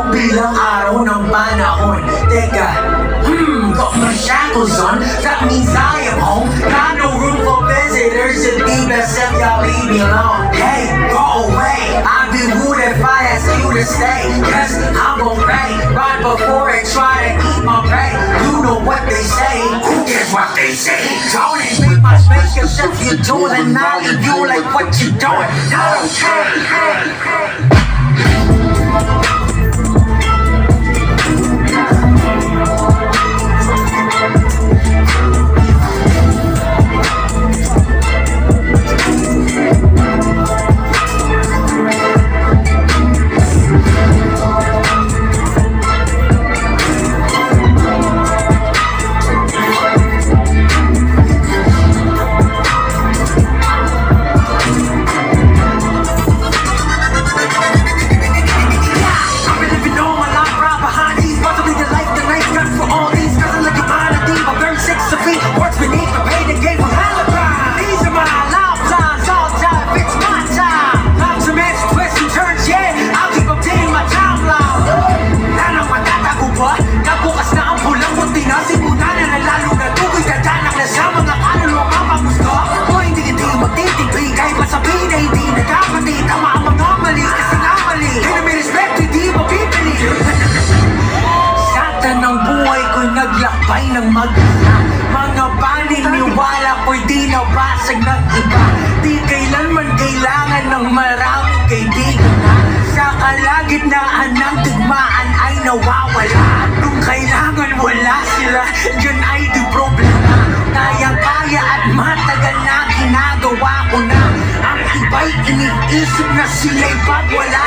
Bilang araw ng panahon. Teka, got my shackles on. That means I am home. Got no room for visitors. It'd be best if y'all leave me alone. Hey, go away. I'd be rude if I ask you to stay. Cause I'm gon' pay right before I try to eat my prey. You know what they say. Who cares what they say? Don't invade my space. Cause if you do, then I'll leave you like what you doing. No, hey. Naglakbay ng mag-isa. Mga paniniwala ko'y di nabasag ng iba. Di kailanman kailangan ng maraming kaibigan na sa kalagitnaan ng digmaan ay nawawala. Kung kailangan wala sila, dyan ay di problema. Kayang-kaya at matagal na ginagawa ko na. Ang iba'y iniisip na sila'y pag wala